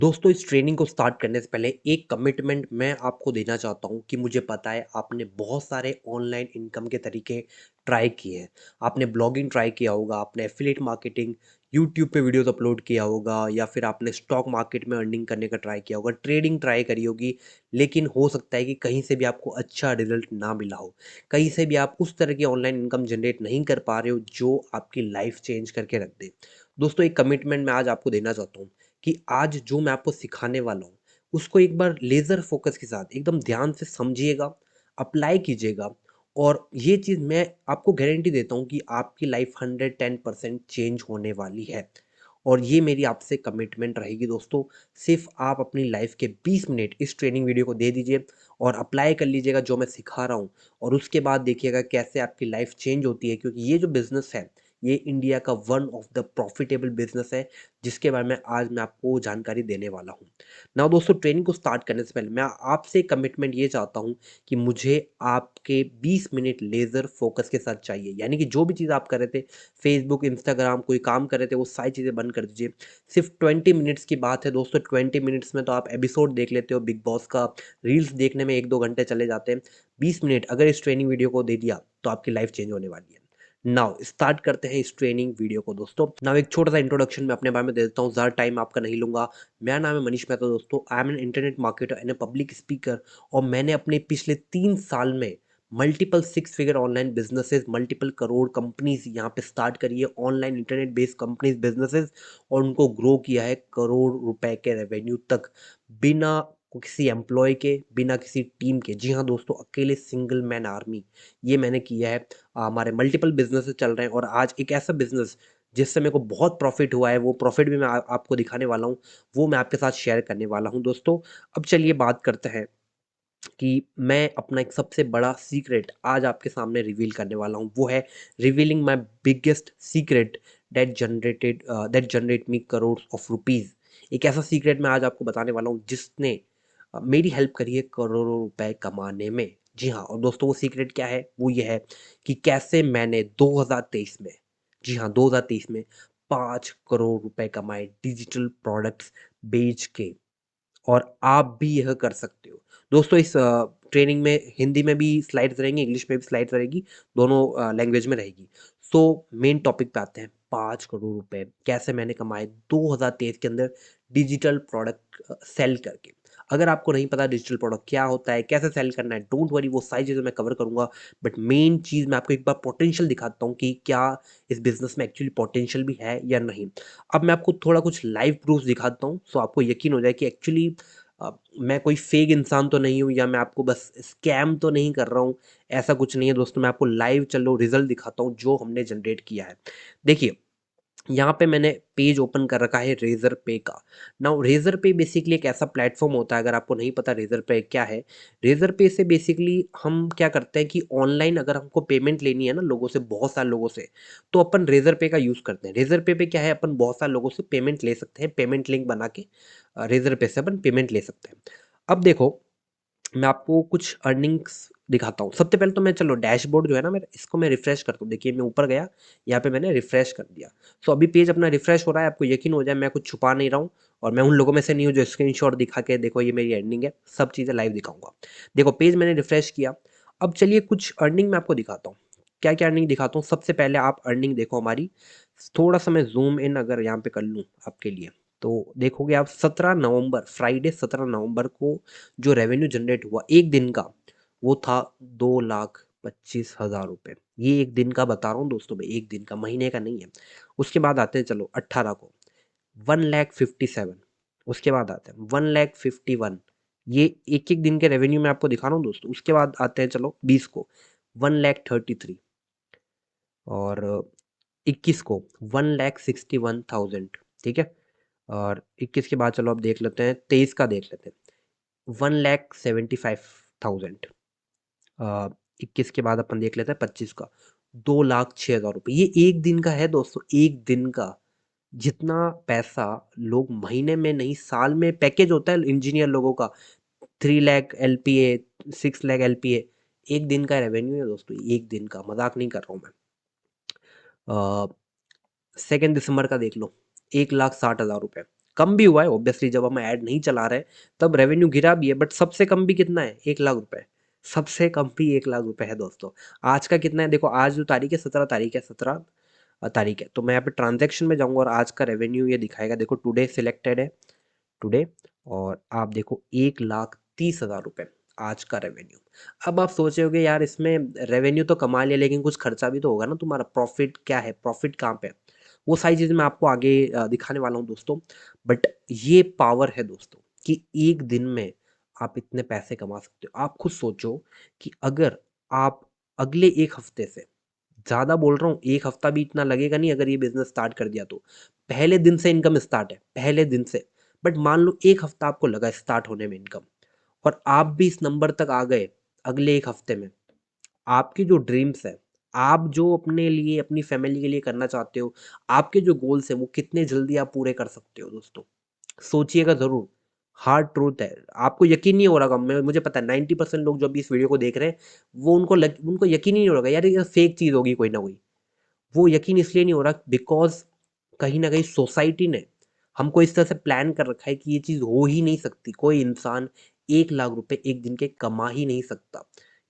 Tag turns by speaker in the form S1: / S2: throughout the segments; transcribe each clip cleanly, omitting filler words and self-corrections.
S1: दोस्तों इस ट्रेनिंग को स्टार्ट करने से पहले एक कमिटमेंट मैं आपको देना चाहता हूँ कि मुझे पता है आपने बहुत सारे ऑनलाइन इनकम के तरीके ट्राई किए हैं। आपने ब्लॉगिंग ट्राई किया होगा, आपने एफिलिएट मार्केटिंग, यूट्यूब पे वीडियोस अपलोड किया होगा या फिर आपने स्टॉक मार्केट में अर्निंग करने का ट्राई किया होगा, ट्रेडिंग ट्राई करी होगी। लेकिन हो सकता है कि कहीं से भी आपको अच्छा रिजल्ट ना मिला हो, कहीं से भी आप उस तरह की ऑनलाइन इनकम जनरेट नहीं कर पा रहे हो जो आपकी लाइफ चेंज करके रख दे। दोस्तों एक कमिटमेंट मैं आज आपको देना चाहता हूँ कि आज जो मैं आपको सिखाने वाला हूँ, उसको एक बार लेज़र फ़ोकस के साथ एकदम ध्यान से समझिएगा, अप्लाई कीजिएगा और ये चीज़ मैं आपको गारंटी देता हूँ कि आपकी लाइफ़ 110% चेंज होने वाली है। और ये मेरी आपसे कमिटमेंट रहेगी दोस्तों, सिर्फ़ आप अपनी लाइफ़ के 20 मिनट इस ट्रेनिंग वीडियो को दे दीजिए और अप्लाई कर लीजिएगा जो मैं सिखा रहा हूँ और उसके बाद देखिएगा कैसे आपकी लाइफ़ चेंज होती है, क्योंकि ये जो बिज़नेस है, ये इंडिया का one of the profitable business है। जिसके बारे में आज मैं आपको जानकारी देने वाला हूँ। नाउ दोस्तों ट्रेनिंग को स्टार्ट करने से पहले मैं आपसे कमिटमेंट ये चाहता हूँ कि मुझे आपके 20 मिनट लेज़र फ़ोकस के साथ चाहिए। यानी कि जो भी चीज़ आप कर रहे थे, फ़ेसबुक, इंस्टाग्राम कोई काम कर रहे थे, वो सारी चीज़ें बंद कर दीजिए। सिर्फ़ 20 मिनट्स की बात है दोस्तों, 20 मिनट्स में तो आप एपिसोड देख लेते हो बिग बॉस का, रील्स देखने में 1-2 घंटे चले जाते हैं। 20 मिनट अगर इस ट्रेनिंग वीडियो को दे दिया, तो आपकी लाइफ़ चेंज होने वाली है। नाउ स्टार्ट करते हैं इस ट्रेनिंग वीडियो को दोस्तों। नाउ एक छोटा सा इंट्रोडक्शन मैं अपने बारे में दे देता हूँ, ज़्यादा टाइम आपका नहीं लूँगा। मेरा नाम है मनीष मेहता दोस्तों, I am an internet marketer and a public speaker और मैंने अपने पिछले 3 साल में multiple 6 figure online businesses, multiple crore companies यहाँ पे स्टार्ट करी है, online internet based companies, businesses और उनको ग्रो किया है करोड़ रुपए के रेवेन्यू तक, बिना किसी एम्प्लॉय के, बिना किसी टीम के। जी हाँ दोस्तों, अकेले सिंगल मैन आर्मी, ये मैंने किया है। हमारे मल्टीपल बिजनेसेस चल रहे हैं और आज एक ऐसा बिजनेस जिससे मेरे को बहुत प्रॉफिट हुआ है, वो प्रॉफिट भी मैं आपको दिखाने वाला हूँ, वो मैं आपके साथ शेयर करने वाला हूँ दोस्तों। अब चलिए बात करते हैं कि मैं अपना एक सबसे बड़ा सीक्रेट आज आपके सामने रिवील करने वाला हूँ, वो है revealing my biggest secret that generate me crore of rupees. एक ऐसा सीक्रेट मैं आज आपको बताने वाला हूँ जिसने मेरी हेल्प करी है करोड़ों रुपए कमाने में। जी हाँ, और दोस्तों वो सीक्रेट क्या है? वो ये है कि कैसे मैंने 2023 में, जी हाँ 2023 में 5 करोड़ रुपए कमाए डिजिटल प्रोडक्ट्स बेच के। और आप भी यह कर सकते हो। दोस्तों इस ट्रेनिंग में हिंदी में भी स्लाइड्स रहेंगी, इंग्लिश में भी स्लाइड्स रहेगी, दोनों लैंग्वेज में रहेगी। सो मेन टॉपिक पे आते हैं, 5 करोड़ रुपए कैसे मैंने कमाए 2023 के अंदर डिजिटल प्रोडक्ट सेल करके। अगर आपको नहीं पता डिजिटल प्रोडक्ट क्या होता है, कैसे सेल करना है, डोंट वरी, वो सारी चीज़ें मैं कवर करूँगा। बट मेन चीज़ मैं आपको एक बार पोटेंशियल दिखाता हूँ कि क्या इस बिज़नेस में एक्चुअली पोटेंशियल भी है या नहीं। अब मैं आपको थोड़ा कुछ लाइव प्रूफ़्स दिखाता हूँ, सो आपको यकीन हो जाए कि एक्चुअली मैं कोई फेक इंसान तो नहीं हूँ या मैं आपको बस स्कैम तो नहीं कर रहा हूँ, ऐसा कुछ नहीं है दोस्तों। मैं आपको लाइव चलो रिज़ल्ट दिखाता हूँ जो हमने जनरेट किया है। देखिए, यहाँ पे मैंने पेज ओपन कर रखा है रेज़र पे का। नाउ रेज़र पे बेसिकली एक ऐसा प्लेटफ़ॉर्म होता है, अगर आपको नहीं पता रेज़र पे क्या है, रेज़र पे से बेसिकली हम क्या करते हैं कि ऑनलाइन अगर हमको पेमेंट लेनी है ना लोगों से, बहुत सारे लोगों से, तो अपन रेज़र पे का यूज़ करते हैं। रेज़र पे क्या है, अपन बहुत सारे लोगों से पेमेंट ले सकते हैं, पेमेंट लिंक बना के रेज़र पे से अपन पेमेंट ले सकते हैं। अब देखो, मैं आपको कुछ अर्निंग्स दिखाता हूँ। सबसे पहले तो मैं चलो डैशबोर्ड जो है ना मेरा, इसको मैं रिफ्रेश करता हूँ। देखिए मैं ऊपर गया, यहाँ पे मैंने रिफ्रेश कर दिया। सो अभी पेज अपना रिफ्रेश हो रहा है, आपको यकीन हो जाए मैं कुछ छुपा नहीं रहा हूँ और मैं उन लोगों में से नहीं हूँ जो स्क्रीनशॉट दिखा के देखो ये मेरी अर्निंग है, सब चीज़ें लाइव दिखाऊंगा। देखो पेज मैंने रिफ्रेश किया। अब चलिए कुछ अर्निंग मैं आपको दिखाता हूँ। क्या क्या अर्निंग दिखाता हूँ, सबसे पहले आप अर्निंग देखो हमारी। थोड़ा सा मैं जूम इन अगर यहाँ पे कर लूँ आपके लिए, तो देखोगे आप 17 नवंबर, फ्राइडे 17 नवंबर को जो रेवेन्यू जनरेट हुआ एक दिन का, वो था 2,25,000 रुपये। ये एक दिन का बता रहा हूँ दोस्तों मैं, एक दिन का, महीने का नहीं है। उसके बाद आते हैं चलो 18 को 1,57,000। उसके बाद आते हैं 1,51,000। ये एक एक दिन के रेवेन्यू में आपको दिखा रहा हूँ दोस्तों। उसके बाद आते हैं चलो 20 को 1,33,000 और 21 को 1,61,000। ठीक है, और 21 के बाद चलो अब देख लेते हैं, 23 का देख लेते हैं 1,75,000। 21 के बाद अपन देख लेते हैं 25 का 2,06,000 रुपये। ये एक दिन का है दोस्तों, एक दिन का। जितना पैसा लोग महीने में नहीं साल में, पैकेज होता है इंजीनियर लोगों का 3 लाख LPA, 6 लाख LPA, एक दिन का रेवेन्यू है दोस्तों, एक दिन का, मजाक नहीं कर रहा हूँ मैं। 2 दिसंबर का देख लो 1,60,000 रुपये। कम भी हुआ है ऑब्वियसली, जब हम ऐड नहीं चला रहे तब रेवेन्यू गिरा भी है, बट सबसे कम भी कितना है, 1 लाख रुपए। सबसे कम भी 1 लाख रुपए है दोस्तों। आज का कितना है देखो, आज जो तारीख है 17 तारीख है, 17 तारीख है, तो मैं यहाँ पे ट्रांजेक्शन में जाऊंगा और आज का रेवेन्यू ये दिखाएगा। देखो टुडे सिलेक्टेड है, टुडे, और आप देखो 1,30,000 रुपये आज का रेवेन्यू। अब आप सोच रहे होगे यार इसमें रेवेन्यू तो कमा लिया लेकिन कुछ खर्चा भी तो होगा ना, तुम्हारा प्रॉफिट क्या है, प्रॉफिट कहाँ पे है? वो सारी चीज़ें मैं आपको आगे दिखाने वाला हूँ दोस्तों। बट ये पावर है दोस्तों कि एक दिन में आप इतने पैसे कमा सकते हो। आप खुद सोचो कि अगर आप अगले एक हफ्ते से, ज़्यादा बोल रहा हूँ, एक हफ्ता भी इतना लगेगा नहीं अगर ये बिजनेस स्टार्ट कर दिया तो, पहले दिन से इनकम स्टार्ट है, पहले दिन से। बट मान लो एक हफ्ता आपको लगा स्टार्ट होने में इनकम, और आप भी इस नंबर तक आ गए अगले एक हफ्ते में, आपकी जो ड्रीम्स है, आप जो अपने लिए अपनी फैमिली के लिए करना चाहते हो, आपके जो गोल्स हैं वो कितने जल्दी आप पूरे कर सकते हो दोस्तों, सोचिएगा ज़रूर। हार्ड ट्रूथ है, आपको यकीन नहीं हो रहा होगा, मैं मुझे पता है 90% लोग जो अभी इस वीडियो को देख रहे हैं वो उनको यकीन ही नहीं हो रहा यार ये फेक चीज़ होगी कोई ना कोई। वो यकीन इसलिए नहीं हो रहा बिकॉज़ कहीं न कहीं सोसाइटी ने हमको इस तरह से प्लान कर रखा है कि ये चीज़ हो ही नहीं सकती। कोई इंसान 1 लाख रुपए एक दिन के कमा ही नहीं सकता।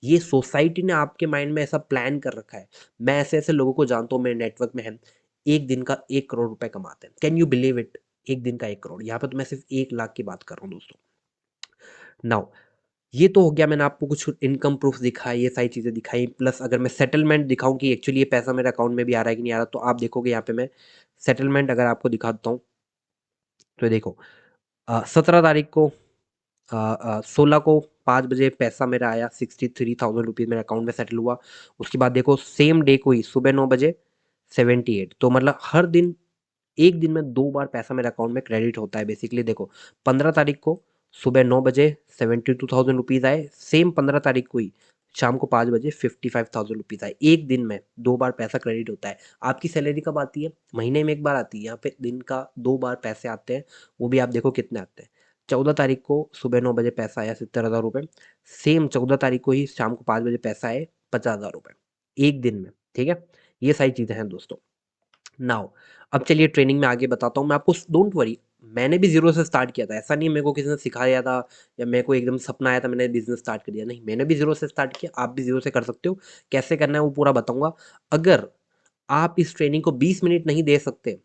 S1: ये सोसाइटी ने आपके माइंड में ऐसा प्लान कर रखा है। मैं ऐसे-ऐसे लोगों को जानता हूँ, मेरे नेटवर्क में हैं, 1 दिन का 1 करोड़ रुपए कमाते हैं। Can you believe it? 1 दिन का 1 करोड़। यहाँ पे तो मैं सिर्फ़ 1 लाख की बात कर रहा हूँ दोस्तों। नाउ ये तो हो गया, मैंने आपको कुछ इनकम प्रूफ दिखाए, ये सारी चीज़ें दिखाई, प्लस अगर मैं सेटलमेंट दिखाऊँ कि एक्चुअली ये पैसा मेरे अकाउंट में भी आ रहा है कि नहीं आ रहा, तो आप देखोगे यहाँ पे मैं सेटलमेंट अगर आपको दिखा देता हूँ, तो देखो 17 तारीख को 16 को 5 बजे पैसा मेरा आया, 63,000 रुपीज़ मेरे अकाउंट में सेटल हुआ। उसके बाद देखो सेम डे को ही सुबह 9 बजे 78, तो मतलब हर दिन एक दिन में 2 बार पैसा मेरे अकाउंट में क्रेडिट होता है बेसिकली। देखो 15 तारीख को सुबह 9 बजे 72,000 रुपीज़ आए, सेम 15 तारीख को ही शाम को 5 बजे 55,000 रुपीज़ आए। एक दिन में 2 बार पैसा क्रेडिट होता है। आपकी सैलरी कब आती है? महीने में 1 बार आती है, यहाँ पे दिन का 2 बार पैसे आते हैं, वो भी आप देखो कितने आते हैं। 14 तारीख को सुबह 9 बजे पैसा आया 70,000 रुपये, सेम 14 तारीख को ही शाम को 5 बजे पैसा आए 50,000 रुपये, एक दिन में। ठीक है, ये सारी चीज़ें हैं दोस्तों। नाउ अब चलिए ट्रेनिंग में आगे बताता हूँ मैं आपको। डोंट वरी, मैंने भी जीरो से स्टार्ट किया था, ऐसा नहीं मेरे को किसी ने सिखाया था या मेरे को एकदम सपना आया था मैंने बिजनेस स्टार्ट कर दिया, नहीं, मैंने भी जीरो से स्टार्ट किया, आप भी जीरो से कर सकते हो। कैसे करना है वो पूरा बताऊंगा। अगर आप इस ट्रेनिंग को 20 मिनट नहीं दे सकते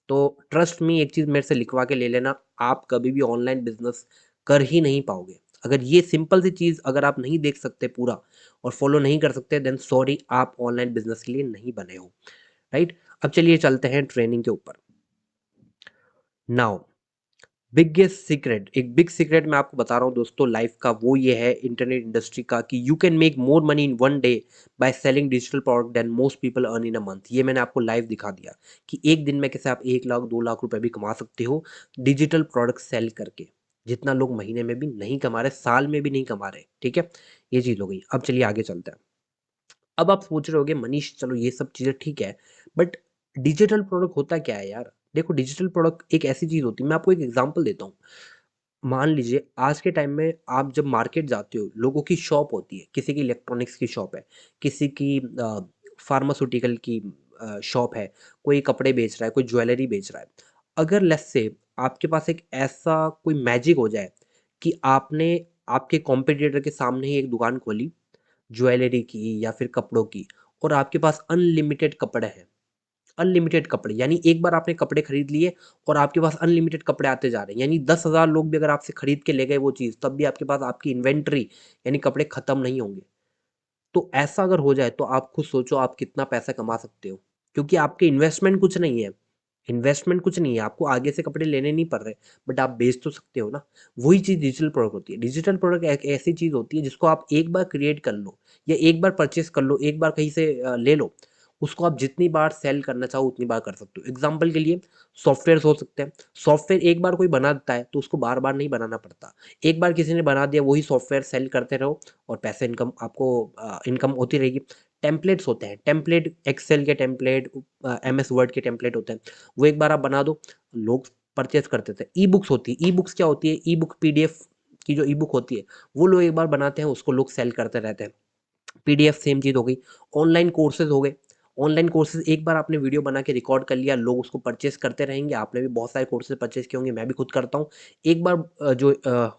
S1: तो ट्रस्ट मी, एक चीज़ मेरे से लिखवा के ले लेना, आप कभी भी ऑनलाइन बिजनेस कर ही नहीं पाओगे। अगर ये सिंपल सी चीज़ अगर आप नहीं देख सकते पूरा और फॉलो नहीं कर सकते, देन सॉरी, आप ऑनलाइन बिजनेस के लिए नहीं बने हो। राइट, अब चलिए चलते हैं ट्रेनिंग के ऊपर। नाउ बिगेस्ट सीक्रेट, एक बिग सीक्रेट मैं आपको बता रहा हूँ दोस्तों लाइफ का, वो ये है इंटरनेट इंडस्ट्री का कि you can make more money in one day by selling digital product then most people earn in a month. ये मैंने आपको लाइव दिखा दिया कि एक दिन में कैसे आप 1 लाख 2 लाख रुपए भी कमा सकते हो डिजिटल प्रोडक्ट सेल करके, जितना लोग महीने में भी नहीं कमा रहे, साल में भी नहीं कमा रहे। ठीक है, ये चीज़ हो गई। अब चलिए आगे चलते हैं। अब आप सोच रहे होगे मनीष चलो ये सब चीज़ें ठीक है, बट डिजिटल प्रोडक्ट होता क्या है यार? देखो डिजिटल प्रोडक्ट एक ऐसी चीज़ होती है, मैं आपको एक एग्जांपल देता हूँ। मान लीजिए आज के टाइम में आप जब मार्केट जाते हो, लोगों की शॉप होती है, किसी की इलेक्ट्रॉनिक्स की शॉप है, किसी की फार्मास्यूटिकल की शॉप है, कोई कपड़े बेच रहा है, कोई ज्वेलरी बेच रहा है। अगर लेट्स से आपके पास एक ऐसा कोई मैजिक हो जाए कि आपने आपके कॉम्पिटिटर के सामने ही एक दुकान खोली ज्वेलरी की या फिर कपड़ों की, और आपके पास अनलिमिटेड कपड़े हैं, अनलिमिटेड कपड़े, यानी एक बार आपने कपड़े खरीद लिए और आपके पास अनलिमिटेड कपड़े आते जा रहे हैं, यानी 10,000 लोग भी अगर आपसे खरीद के ले गए वो चीज़, तब भी आपके पास आपकी इन्वेंट्री यानी कपड़े खत्म नहीं होंगे। तो ऐसा अगर हो जाए तो आप खुद सोचो आप कितना पैसा कमा सकते हो, क्योंकि आपके इन्वेस्टमेंट कुछ नहीं है, इन्वेस्टमेंट कुछ नहीं है, आपको आगे से कपड़े लेने नहीं पड़ रहे, बट आप बेच तो सकते हो ना। वही चीज़ डिजिटल प्रोडक्ट होती है। डिजिटल प्रोडक्ट एक ऐसी चीज़ होती है जिसको आप एक बार क्रिएट कर लो या एक बार परचेस कर लो, एक बार कहीं से ले लो, उसको आप जितनी बार सेल करना चाहो उतनी बार कर सकते हो। एग्जाम्पल के लिए सॉफ्टवेयर हो सकते हैं, सॉफ्टवेयर एक बार कोई बना देता है तो उसको बार बार नहीं बनाना पड़ता, एक बार किसी ने बना दिया वही सॉफ्टवेयर सेल करते रहो और पैसे इनकम आपको इनकम होती रहेगी। टेम्पलेट्स होते हैं, टेम्पलेट एक्सेल के टेम्पलेट, MS वर्ड के टेम्पलेट होते हैं, वो एक बार आप बना दो, लोग परचेज करते थे। ई बुक्स होती है, ई बुक्स क्या होती है, ई बुक PDF की जो ई बुक होती है वो लोग एक बार बनाते हैं, उसको लोग सेल करते रहते हैं। PDF सेम चीज़ हो गई। ऑनलाइन कोर्सेज हो गए, ऑनलाइन कोर्सेज एक बार आपने वीडियो बना के रिकॉर्ड कर लिया, लोग उसको परचेस करते रहेंगे। आपने भी बहुत सारे कोर्सेज परचेस किए होंगे, मैं भी खुद करता हूँ। एक बार जो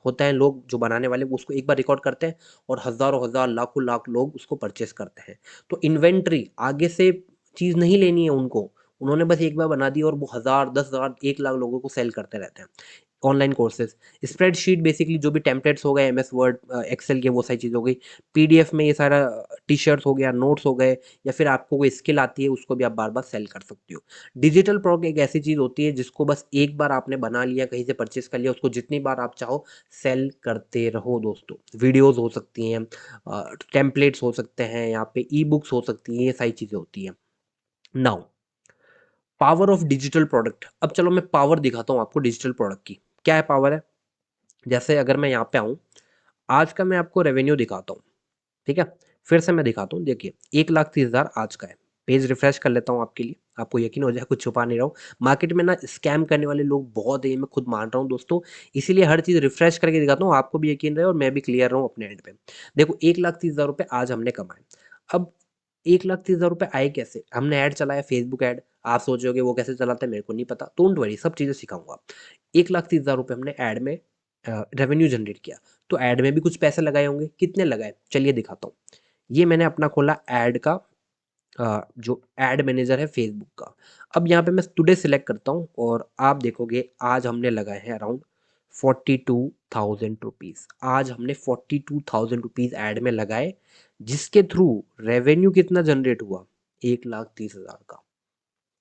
S1: होता है, लोग जो बनाने वाले वो उसको एक बार रिकॉर्ड करते हैं और हज़ारों हज़ार लाखों लाख लोग उसको परचेस करते हैं। तो इन्वेंट्री आगे से चीज़ नहीं लेनी है उनको, उन्होंने बस एक बार बना दी और वो हज़ार 10,000 1 लाख लोगों को सेल करते रहते हैं। ऑनलाइन कोर्सेज, स्प्रेडशीट बेसिकली जो भी टेम्पलेट्स हो गए, एमएस वर्ड, एक्सेल के वो सारी चीज़ हो गई, पीडीएफ में ये सारा टी शर्ट्स हो गया, नोट्स हो गए, या फिर आपको कोई स्किल आती है उसको भी आप बार बार सेल कर सकते हो। डिजिटल प्रोडक्ट एक ऐसी चीज़ होती है जिसको बस एक बार आपने बना लिया, कहीं से परचेस कर लिया, उसको जितनी बार आप चाहो सेल करते रहो दोस्तों। वीडियोज़ हो सकती हैं, टेम्पलेट्स हो सकते हैं, यहाँ पे ई बुक्स हो सकती हैं, ये सारी चीज़ें होती हैं। Now power of digital product. अब चलो मैं पावर दिखाता हूँ आपको डिजिटल प्रोडक्ट की। क्या है पावर है? जैसे अगर मैं यहाँ पे आऊँ, आज का मैं आपको रेवेन्यू दिखाता हूँ, ठीक है? फिर से मैं दिखाता हूँ, देखिए 1,30,000 आज का है। पेज रिफ्रेश कर लेता हूँ आपके लिए, आपको यकीन हो जाए कुछ छुपा नहीं रहा हूँ। मार्केट में ना स्कैम करने वाले लोग बहुत है, ये मैं खुद मान रहा हूँ दोस्तों, इसीलिए हर चीज़ रिफ्रेश करके दिखाता हूँ, आपको भी यकीन रहे और मैं भी क्लियर रहूँ अपने एंड पे। देखो 1,30,000 रुपये आज हमने कमाए। अब 1,30,000 रुपये आए कैसे? हमने ऐड चलाया, फेसबुक ऐड। आप सोचोगे वो कैसे चलाते हैं, मेरे को नहीं पता, डोंट वरी, सब चीज़ें सिखाऊंगा। 1,30,000 रुपये हमने ऐड में रेवेन्यू जनरेट किया, तो ऐड में भी कुछ पैसे लगाए होंगे। कितने लगाए चलिए दिखाता हूँ। ये मैंने अपना खोला ऐड का, जो एड मैनेजर है फेसबुक का। अब यहाँ पे मैं टुडे सिलेक्ट करता हूँ और आप देखोगे आज हमने लगाए हैं अराउंड 42,000 रुपीज़। आज हमने 42,000 रुपीज़ ऐड में लगाए, जिसके थ्रू रेवेन्यू कितना जनरेट हुआ? 1,30,000 का।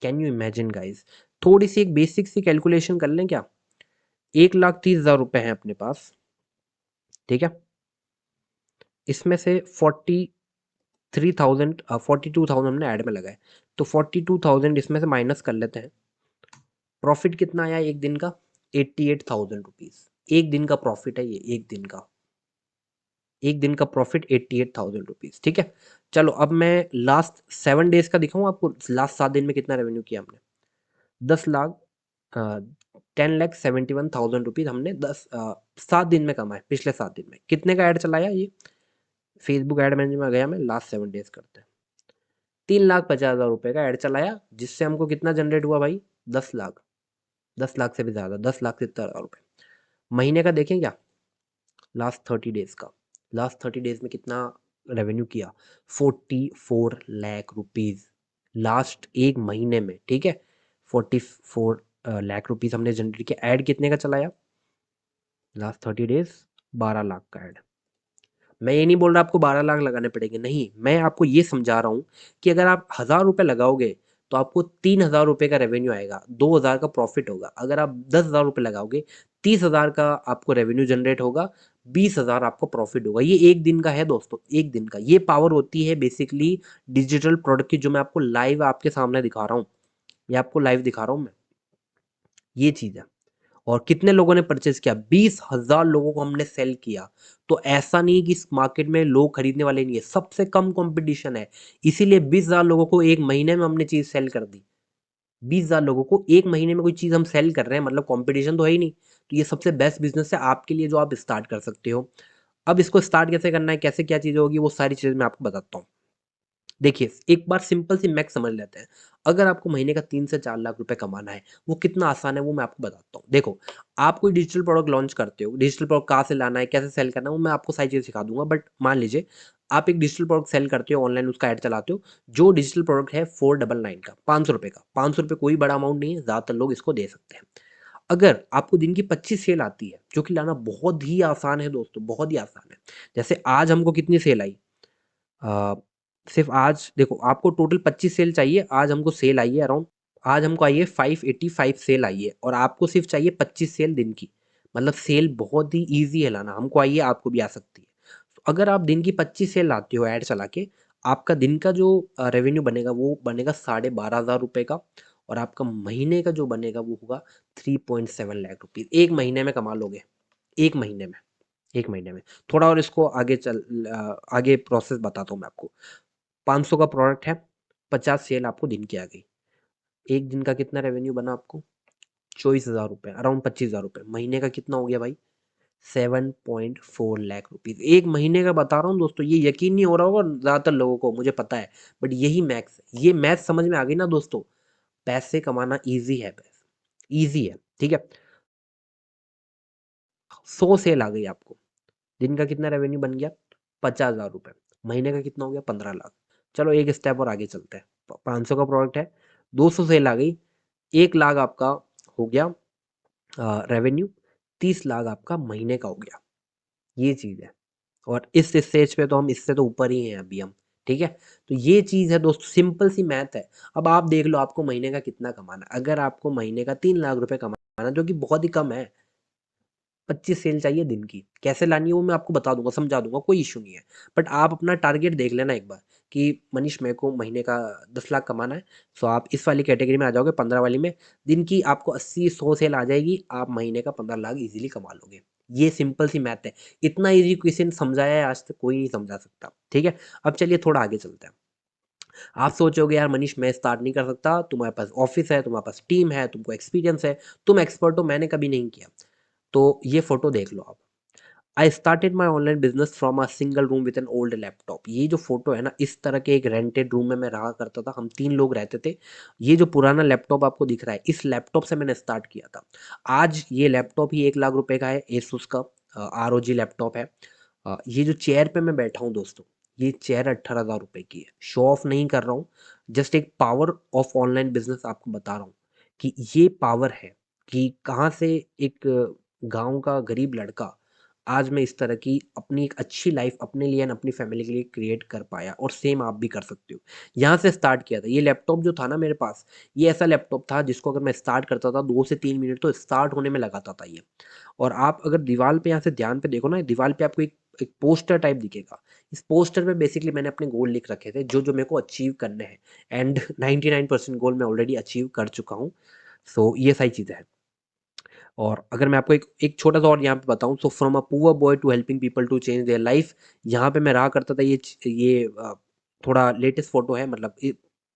S1: Can you imagine guys? थोड़ी सी एक बेसिक सी कैलकुलेशन कर लें क्या? 1,30,000 रुपए हैं अपने पास, ठीक है? इसमें से 42,000 हमने ऐड में लगाए, तो 42,000 इसमें से माइनस कर लेते हैं। प्रॉफिट कितना आया एक दिन का? 88,000 रुपीज़। एक दिन का प्रॉफिट है ये, एक दिन का, एक दिन का प्रॉफिट 88,000 रुपीज़, ठीक है? चलो अब मैं लास्ट 7 डेज का दिखाऊं आपको, लास्ट 7 दिन में कितना रेवेन्यू किया हमने। 10 लाख, 10,71,000 रुपीज़ हमने 7 दिन में कमाए। पिछले 7 दिन में कितने का ऐड चलाया ये? फेसबुक ऐड मैनेजर में गया मैं, लास्ट 7 डेज करते हैं। 3,50,000 रुपये का ऐड चलाया, जिससे हमको कितना जनरेट हुआ भाई? 10 लाख। 10 लाख से भी ज़्यादा, 10,70,000 रुपये। महीने का देखें क्या? लास्ट 30 डेज का, लास्ट 30 डेज में कितना रेवेन्यू किया? 44 लाख रुपीज़ लास्ट एक महीने में, ठीक है? 44 लाख रुपीज़ हमने जनरेट किया। ऐड कितने का चलाया लास्ट 30 डेज? 12 लाख का ऐड। मैं ये नहीं बोल रहा आपको 12 लाख लगाने पड़ेंगे, नहीं, मैं आपको ये समझा रहा हूँ कि अगर आप 1,000 रुपये लगाओगे तो आपको 3,000 रुपये का रेवेन्यू आएगा, 2,000 का प्रॉफिट होगा। अगर आप 10,000 रुपये लगाओगे, 30,000 का आपको रेवेन्यू जनरेट होगा, 20,000 आपको प्रॉफिट होगा। ये एक दिन का है दोस्तों, एक दिन का। ये पावर होती है बेसिकली डिजिटल प्रोडक्ट की, जो मैं आपको लाइव आपके सामने दिखा रहा हूँ। ये आपको लाइव दिखा रहा हूँ मैं, ये चीज़ है। और कितने लोगों ने परचेज किया? 20,000 लोगों को हमने सेल किया। तो ऐसा नहीं कि इस मार्केट में लोग खरीदने वाले नहीं है, सबसे कम कंपटीशन है, इसीलिए 20,000 लोगों को एक महीने में हमने चीज सेल कर दी। 20,000 लोगों को एक महीने में कोई चीज हम सेल कर रहे हैं, मतलब कंपटीशन तो है ही नहीं। तो ये सबसे बेस्ट बिजनेस है आपके लिए, जो आप स्टार्ट कर सकते हो। अब इसको स्टार्ट कैसे करना है, कैसे क्या चीजें होगी, वो सारी चीजें मैं आपको बताता हूँ। देखिए एक बार सिंपल सी मैथ समझ लेते हैं। अगर आपको महीने का 3 से 4 लाख रुपए कमाना है, वो कितना आसान है वो मैं आपको बताता हूँ। देखो, आप कोई डिजिटल प्रोडक्ट लॉन्च करते हो, डिजिटल प्रोडक्ट कहाँ से लाना है, कैसे सेल करना है, वो मैं आपको सारी चीज़ें सिखा दूंगा। बट मान लीजिए आप एक डिजिटल प्रोडक्ट सेल करते हो, ऑनलाइन उसका ऐड चलाते हो। जो डिजिटल प्रोडक्ट है 499 का, 500 रुपये का। 500 रुपये कोई बड़ा अमाउंट नहीं है, ज़्यादातर लोग इसको दे सकते हैं। अगर आपको दिन की 25 सेल आती है, जो कि लाना बहुत ही आसान है दोस्तों, बहुत ही आसान है। जैसे आज हमको कितनी सेल आई? अ, सिर्फ आज देखो, आपको टोटल 25 सेल चाहिए, आज हमको सेल आई है अराउंड, आज हमको आई है 585 सेल आई है, और आपको सिर्फ चाहिए 25 सेल दिन की। मतलब सेल बहुत ही ईजी है लाना, हमको आई है, आपको भी आ सकती है। तो अगर आप दिन की 25 सेल लाते हो ऐड चला के, आपका दिन का जो रेवेन्यू बनेगा वो बनेगा 12,500 रुपये का। और आपका महीने का जो बनेगा वो होगा 3.7 लाख रुपीज़। एक महीने में कमा लोगे, एक महीने में, एक महीने में। थोड़ा और इसको आगे प्रोसेस बताता हूँ मैं आपको। 500 का प्रोडक्ट है, 50 सेल आपको दिन की आ गई। एक दिन का कितना रेवेन्यू बना आपको? 24,000 रुपये, अराउंड 25,000 रुपये। महीने का कितना हो गया भाई? 7.4 लाख रुपीज़, एक महीने का बता रहा हूँ दोस्तों। ये यकीन नहीं हो रहा होगा ज़्यादातर लोगों को, मुझे पता है, बट यही मैथ्स, ये मैथ्स समझ में आ गई ना दोस्तों। पैसे कमाना ईज़ी है, ईज़ी है, ठीक है। 100 सेल आ गई आपको, दिन का कितना रेवेन्यू बन गया? 50,000 रुपये। महीने का कितना हो गया? 15 लाख। चलो एक स्टेप और आगे चलते हैं। 500 का प्रोडक्ट है, 200 सेल आ गई, 1 लाख आपका हो गया रेवेन्यू, 30 लाख आपका महीने का हो गया। ये चीज़ है, और इस स्टेज पे तो हम इससे तो ऊपर ही हैं अभी हम, ठीक है। तो ये चीज़ है दोस्तों, सिंपल सी मैथ है। अब आप देख लो आपको महीने का कितना कमाना है। अगर आपको महीने का 3 लाख रुपए कमाना है, जो कि बहुत ही कम है, 25 सेल चाहिए दिन की। कैसे लानी है वो मैं आपको बता दूंगा, समझा दूंगा, कोई इशू नहीं है। बट आप अपना टारगेट देख लेना एक बार कि मनीष मेरे को महीने का 10 लाख कमाना है। सो आप इस वाली कैटेगरी में आ जाओगे, 15 वाली में। दिन की आपको 80-100 सेल आ जाएगी, आप महीने का 15 लाख इजीली कमा लोगे। ये सिंपल सी मैथ है। इतना इजी क्वेश्चन समझाया है आज तक कोई नहीं समझा सकता, ठीक है। अब चलिए थोड़ा आगे चलते हैं। आप सोचोगे यार मनीष मैं स्टार्ट नहीं कर सकता, तुम्हारे पास ऑफिस है, तुम्हारे पास टीम है, तुमको एक्सपीरियंस है, तुम एक्सपर्ट हो, मैंने कभी नहीं किया। तो ये फोटो देख लो आप। I started my online business from a single room with an old laptop. ये जो फोटो है ना, इस तरह के एक रेंटेड रूम में मैं रहा करता था, हम 3 लोग रहते थे। ये जो पुराना लैपटॉप आपको दिख रहा है, इस लैपटॉप से मैंने स्टार्ट किया था। आज ये लैपटॉप ही 1 लाख रुपए का है, एसूस का ROG लैपटॉप है। ये जो चेयर पे मैं बैठा हूँ दोस्तों, ये चेयर 18,000 रुपए की है। शो ऑफ नहीं कर रहा हूँ, जस्ट एक पावर ऑफ ऑनलाइन बिजनेस आपको बता रहा हूँ कि ये पावर है कि कहाँ से एक गांव का गरीब लड़का आज मैं इस तरह की अपनी एक अच्छी लाइफ अपने लिए एंड अपनी फैमिली के लिए क्रिएट कर पाया, और सेम आप भी कर सकते हो। यहाँ से स्टार्ट किया था। ये लैपटॉप जो था ना मेरे पास, ये ऐसा लैपटॉप था जिसको अगर मैं स्टार्ट करता था 2 से 3 मिनट तो स्टार्ट होने में लगाता था ये। और आप अगर दीवार पे यहाँ से ध्यान पे देखो ना, दीवार पे आपको एक पोस्टर टाइप दिखेगा। इस पोस्टर पे बेसिकली मैंने अपने गोल लिख रखे थे, जो जो मेरे को अचीव करने हैं, एंड 99% गोल मैं ऑलरेडी अचीव कर चुका हूँ। सो ये सारी चीज़ें हैं। और अगर मैं आपको एक एक छोटा सा और यहाँ पे बताऊँ, so from a poor boy to helping people to change their life, यहाँ पे मैं रहा करता था। ये थोड़ा लेटेस्ट फोटो है, मतलब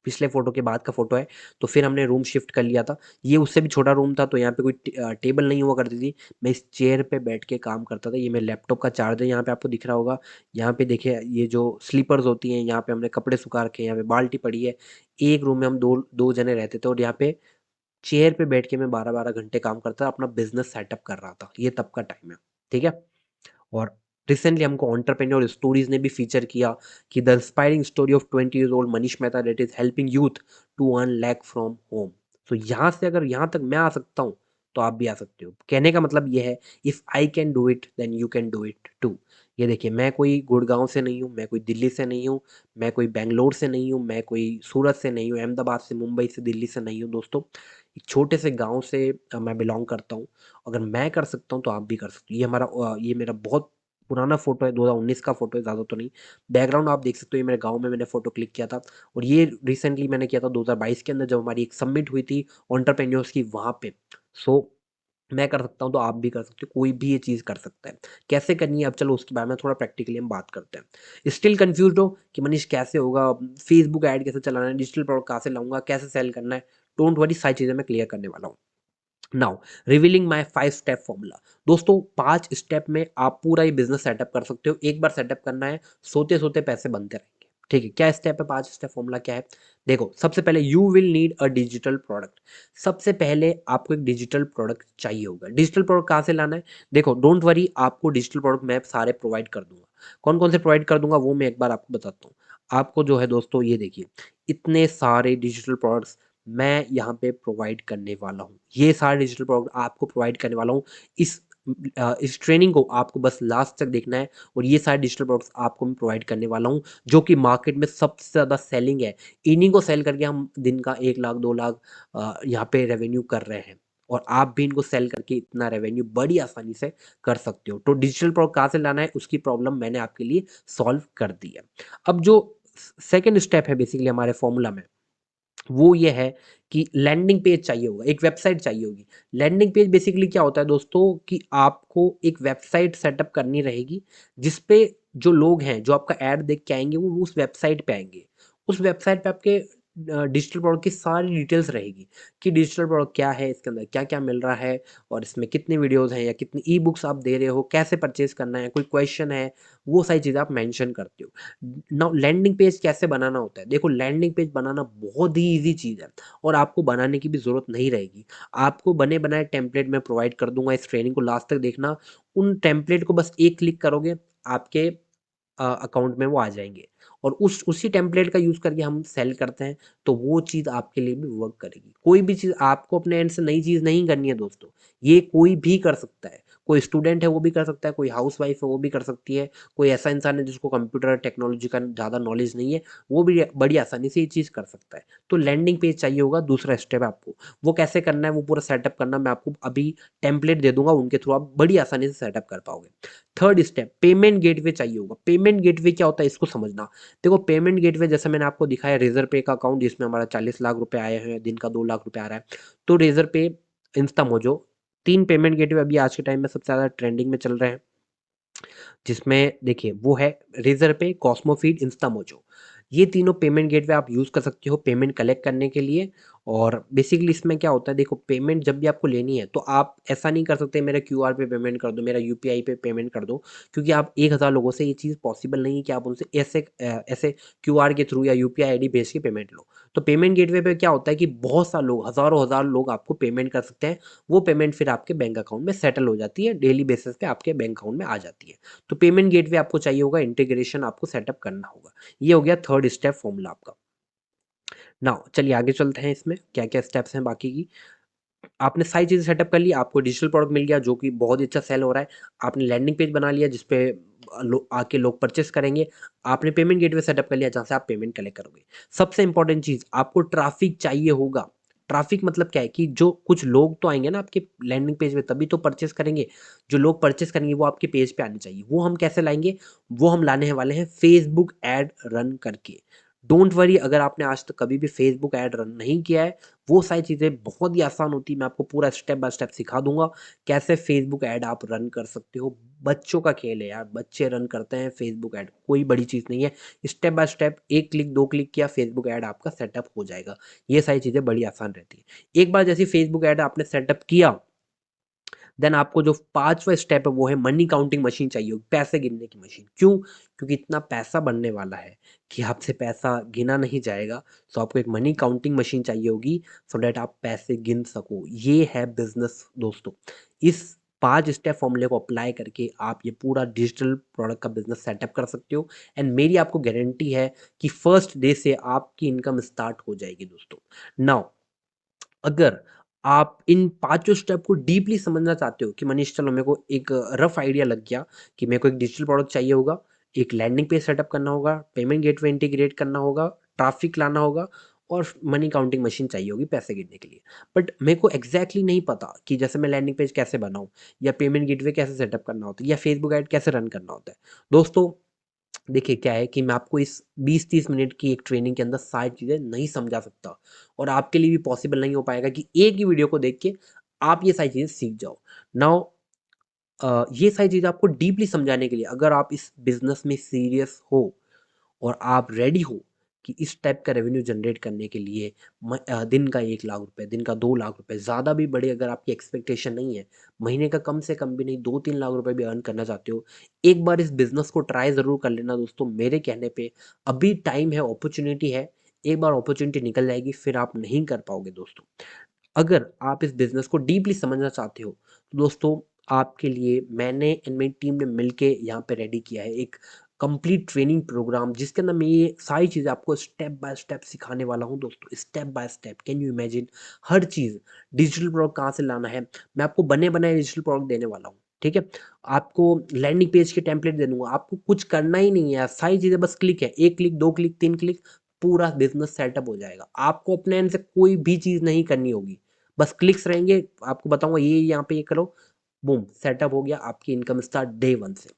S1: पिछले फोटो के बाद का फोटो है। तो फिर हमने रूम शिफ्ट कर लिया था। ये उससे भी छोटा रूम था, तो यहाँ पे कोई टेबल नहीं हुआ करती थी। मैं इस चेयर पे बैठ के काम करता था। ये मेरे लैपटॉप का चार्जर यहाँ पे आपको दिख रहा होगा। यहाँ पे देखिए ये जो स्लीपर्स होती हैं, यहाँ पे हमने कपड़े सुखा रखे हैं, यहाँ पे बाल्टी पड़ी है। एक रूम में हम दो दो जने रहते थे, और यहाँ पे चेयर पे बैठ के मैं 12-12 घंटे काम करता, अपना बिजनेस सेटअप कर रहा था। ये तब का टाइम है, ठीक है। और रिसेंटली हमको एंटरप्रेन्योर स्टोरीज ने भी फीचर किया कि the inspiring story of 20 years old Manish Mehta that is helping youth to earn lakh from home. तो यहाँ से अगर यहाँ तक मैं आ सकता हूँ, तो आप भी आ सकते हो। कहने का मतलब ये है, if I can do it then you can do it too. ये देखिए, मैं कोई गुड़गांव से नहीं हूँ, मैं कोई दिल्ली से नहीं हूँ, मैं कोई बेंगलोर से नहीं हूँ, मैं कोई सूरत से नहीं हूँ, अहमदाबाद से, मुंबई से, दिल्ली से नहीं हूँ दोस्तों। एक छोटे से गांव से मैं बिलोंग करता हूँ। अगर मैं कर सकता हूँ तो आप भी कर सकते हो। ये मेरा बहुत पुराना फोटो है, 2019 का फोटो है, ज़्यादा तो नहीं। बैकग्राउंड आप देख सकते हो, ये मेरे गांव में मैंने फोटो क्लिक किया था। और ये रिसेंटली मैंने किया था 2022 के अंदर, जब हमारी एक समिट हुई थी एंटरप्रेन्योर्स की, वहाँ पे। सो मैं कर सकता हूँ तो आप भी कर सकते हो, कोई भी ये चीज़ कर सकता है। कैसे करनी है, अब चलो उसके बारे में थोड़ा प्रैक्टिकली हम बात करते हैं। स्टिल कंफ्यूज हो कि मनीष कैसे होगा, फेसबुक ऐड कैसे चलाना है, डिजिटल प्रोडक्ट कहाँ से लाऊंगा, कैसे सेल करना है, डोंट वरी, सारी चीज़ें मैं क्लियर करने वाला हूँ। Now revealing my 5 step formula. दोस्तों 5 स्टेप में आप पूरा ये बिजनेस सेटअप कर सकते हो। एक बार सेटअप करना है, सोते सोते पैसे बनते रहेंगे, ठीक है। क्या स्टेप है, 5 स्टेप फॉर्मूला क्या है? देखो, सबसे पहले you will need a digital product. सबसे पहले आपको एक डिजिटल प्रोडक्ट चाहिए होगा। डिजिटल प्रोडक्ट कहाँ से लाना है? देखो डोंट वरी, आपको डिजिटल प्रोडक्ट मैं सारे प्रोवाइड कर दूंगा। कौन कौन से प्रोवाइड कर दूंगा वो मैं एक बार आपको बताता हूँ। आपको जो है दोस्तों, ये देखिए, इतने सारे डिजिटल प्रोडक्ट्स मैं यहाँ पे प्रोवाइड करने वाला हूँ। ये सारे डिजिटल प्रोडक्ट आपको प्रोवाइड करने वाला हूँ। इस इस ट्रेनिंग को आपको बस लास्ट तक देखना है, और ये सारे डिजिटल प्रोडक्ट्स आपको मैं प्रोवाइड करने वाला हूँ, जो कि मार्केट में सबसे ज़्यादा सेलिंग है। इन्हीं को सेल करके हम दिन का 1 लाख 2 लाख यहाँ पे रेवेन्यू कर रहे हैं। और आप भी इनको सेल करके इतना रेवेन्यू बड़ी आसानी से कर सकते हो। तो डिजिटल प्रोडक्ट कहाँ से लाना है, उसकी प्रॉब्लम मैंने आपके लिए सॉल्व कर दी है। अब जो सेकेंड स्टेप है बेसिकली हमारे फॉर्मूला में, वो ये है कि लैंडिंग पेज चाहिए होगा, एक वेबसाइट चाहिए होगी। लैंडिंग पेज बेसिकली क्या होता है दोस्तों, कि आपको एक वेबसाइट सेटअप करनी रहेगी, जिसपे जो लोग हैं जो आपका ऐड देख के आएंगे, वो उस वेबसाइट पे आएंगे। उस वेबसाइट पे आपके डिजिटल प्रोडक्ट की सारी डिटेल्स रहेगी कि डिजिटल प्रोडक्ट क्या है, इसके अंदर क्या-क्या मिल रहा है और इसमें कितनी वीडियोज़ हैं या कितनी ई-बुक्स आप दे रहे हो, कैसे परचेज़ करना है, कोई क्वेश्चन है, वो सारी चीज़ें आप मेंशन करते हो। नाउ लैंडिंग पेज कैसे बनाना होता है? देखो लैंडिंग पेज बनाना बहुत ही ईज़ी चीज़ है और आपको बनाने की भी ज़रूरत नहीं रहेगी। आपको बने-बनाए टेम्पलेट मैं प्रोवाइड कर दूँगा, इस ट्रेनिंग को लास्ट तक देखना। उन टेम्पलेट को बस एक क्लिक करोगे, आपके अकाउंट में वो आ जाएँगे और उसी टेम्पलेट का यूज़ करके हम सेल करते हैं, तो वो चीज़ आपके लिए भी वर्क करेगी। कोई भी चीज़ आपको अपने एंड से नई चीज़ नहीं करनी है दोस्तों, ये कोई भी कर सकता है। कोई स्टूडेंट है वो भी कर सकता है, कोई हाउसवाइफ़ है वो भी कर सकती है, कोई ऐसा इंसान है जिसको कंप्यूटर टेक्नोलॉजी का ज़्यादा नॉलेज नहीं है, वो भी बड़ी आसानी से ये चीज़ कर सकता है। तो लैंडिंग पेज चाहिए होगा, दूसरा स्टेप है आपको। वो कैसे करना है, वो पूरा सेटअप करना मैं आपको अभी टेम्पलेट दे दूँगा, उनके थ्रू आप बड़ी आसानी से सेटअप कर पाओगे। थर्ड स्टेप पेमेंट गेटवे चाहिए होगा। पेमेंट गेटवे क्या होता है इसको समझना। देखो पेमेंट गेटवे जैसा मैंने आपको दिखाया रेज़र पे का अकाउंट जिसमें हमारा 40 लाख रुपए आए हैं, दिन का 2 लाख रुपए आ रहा है। तो रेज़र पे, इंस्टामोजो 3 पेमेंट गेटवे अभी आज के टाइम में सबसे ज़्यादा ट्रेंडिंग में चल रहे हैं। जिसमें देखिए वो है रेज़रपे, कॉस्मोफीड, इंस्टामोजो। ये तीनों पेमेंट गेटवे आप यूज़ कर सकते हो पेमेंट कलेक्ट करने के लिए और बेसिकली इसमें क्या होता है देखो पेमेंट जब भी आपको लेनी है तो आप ऐसा नहीं कर सकते मेरा क्यूआर पे पेमेंट कर दो, मेरा यूपीआई पे पेमेंट कर दो क्योंकि आप 1000 लोगों से ये चीज़ पॉसिबल नहीं है कि आप उनसे ऐसे क्यूआर के थ्रू या यूपीआई आईडी भेज के पेमेंट लो। तो पेमेंट गेटवे पे क्या होता है कि बहुत सारे लोग हज़ारों हज़ार लोग आपको पेमेंट कर सकते हैं। वो पेमेंट फिर आपके बैंक अकाउंट में सेटल हो जाती है, डेली बेसिस पे आपके बैंक अकाउंट में आ जाती है। तो पेमेंट गेटवे आपको चाहिए होगा, इंटीग्रेशन आपको सेटअप करना होगा। ये हो गया थर्ड स्टेप फॉर्मूला आपका। नाउ चलिए आगे चलते हैं इसमें क्या-क्या स्टेप्स हैं बाकी की। आपने सारी चीज़ें सेटअप कर ली, आपको डिजिटल प्रोडक्ट मिल गया जो कि बहुत ही अच्छा सेल हो रहा है। आपने लैंडिंग पेज बना लिया जिस पे आके लोग परचेज़ करेंगे। आपने पेमेंट गेटवे सेटअप कर लिया जहाँ से आप पेमेंट कलेक्ट करोगे। सबसे इम्पोर्टेंट चीज़ आपको ट्रैफ़िक चाहिए होगा। ट्रैफ़िक मतलब क्या है कि जो कुछ लोग तो आएँगे ना आपके लैंडिंग पेज पे तभी तो परचेज़ करेंगे। जो लोग परचेज़ करेंगे वो आपके पेज पे आने चाहिए। वो हम कैसे लाएँगे? वो हम लाने वाले हैं फेसबुक ऐड रन करके। डोंट वरी अगर आपने आज तक कभी भी फेसबुक ऐड रन नहीं किया है वो सारी चीज़ें बहुत ही आसान होती है, मैं आपको पूरा स्टेप बाय स्टेप सिखा दूँगा, कैसे फ़ेसबुक ऐड आप रन कर सकते हो। बच्चों का खेल है यार, बच्चे रन करते हैं फ़ेसबुक ऐड, कोई बड़ी चीज़ नहीं है। Step by step 1 click, 2 click किया फ़ेसबुक ऐड आपका सेटअप हो जाएगा। ये सारी चीज़ें बड़ी आसान रहती हैं। एक बार जैसे फ़ेसबुक ऐड आपने सेटअप किया देन आपको जो 5वां स्टेप है वो है मनी काउंटिंग मशीन चाहिए होगी, पैसे गिनने की मशीन। क्यों? क्योंकि इतना पैसा बनने वाला है कि आपसे पैसा गिना नहीं जाएगा। सो आपको एक मनी काउंटिंग मशीन चाहिए होगी सो दैट आप पैसे गिन सको। ये है बिज़नेस दोस्तों। इस 5 स्टेप फ़ॉर्मूले को अप्लाई करके आप ये पूरा डिजिटल प्रोडक्ट का बिज़नेस सेटअप कर सकते हो एंड मेरी आपको गारंटी है कि फर्स्ट डे से आपकी इनकम स्टार्ट हो जाएगी दोस्तों। नाउ अगर आप इन पाँचों स्टेप को डीपली समझना चाहते हो कि मनीष चलो मेरे को एक रफ आइडिया लग गया कि मेरे को एक डिजिटल प्रोडक्ट चाहिए होगा, एक लैंडिंग पेज सेटअप करना होगा, पेमेंट गेटवे इंटीग्रेट करना होगा, ट्रैफिक लाना होगा और मनी काउंटिंग मशीन चाहिए होगी पैसे गिनने के लिए। बट मेरे को एग्ज़ैक्टली नहीं पता कि जैसे मैं लैंडिंग पेज कैसे बनाऊँ या पेमेंट गेटवे कैसे सेटअप करना होता है या फेसबुक ऐड कैसे रन करना होता है। दोस्तों देखिए क्या है कि मैं आपको इस 20-30 मिनट की एक ट्रेनिंग के अंदर सारी चीज़ें नहीं समझा सकता और आपके लिए भी पॉसिबल नहीं हो पाएगा कि एक ही वीडियो को देख के आप ये सारी चीज़ें सीख जाओ। नाउ ये सारी चीज़ें आपको डीपली समझाने के लिए अगर आप इस बिज़नेस में सीरियस हो और आप रेडी हो कि इस टाइप का रेवेन्यू जनरेट करने के लिए दिन का 1 लाख रुपए, दिन का 2 लाख रुपए, ज़्यादा भी बड़े अगर आपकी एक्सपेक्टेशन नहीं है, महीने का कम से कम भी नहीं 2-3 लाख रुपए भी अर्न करना चाहते हो, एक बार इस बिज़नेस को ट्राई ज़रूर कर लेना दोस्तों मेरे कहने पे। अभी टाइम है, अपॉर्च्युनिटी है, एक बार अपॉर्च्युनिटी निकल जाएगी फिर आप नहीं कर पाओगे दोस्तों। अगर आप इस बिज़नेस को डीपली समझना चाहते हो, तो दोस्तों आपके लिए मैंने एंड मेरी टीम ने मिलके यहाँ पे रेडी किया है एक कंप्लीट ट्रेनिंग प्रोग्राम जिसके अंदर मैं ये सारी चीज़ें आपको स्टेप बाय स्टेप सिखाने वाला हूँ दोस्तों, step by step. Can you imagine her cheese, digital product कहाँ से लाना है, मैं आपको बने-बनाए डिजिटल प्रोडक्ट देने वाला हूँ, ठीक है? आपको लैंडिंग पेज के टेम्पलेट दे दूँगा, आपको कुछ करना ही नहीं है यार, सारी चीज़ें बस क्लिक है, 1 क्लिक, 2 क्लिक, 3 क्लिक, पूरा बिज़नेस सेटअप हो जाएगा। आपको अपने एंड से कोई भी चीज़ नहीं करनी होगी। बस क्लिक्स रहेंगे, आपको बताऊँगा ये यहाँ पे ये करो, बूम सेटअप हो गया, आपकी इनकम स्टार्ट डे 1 से।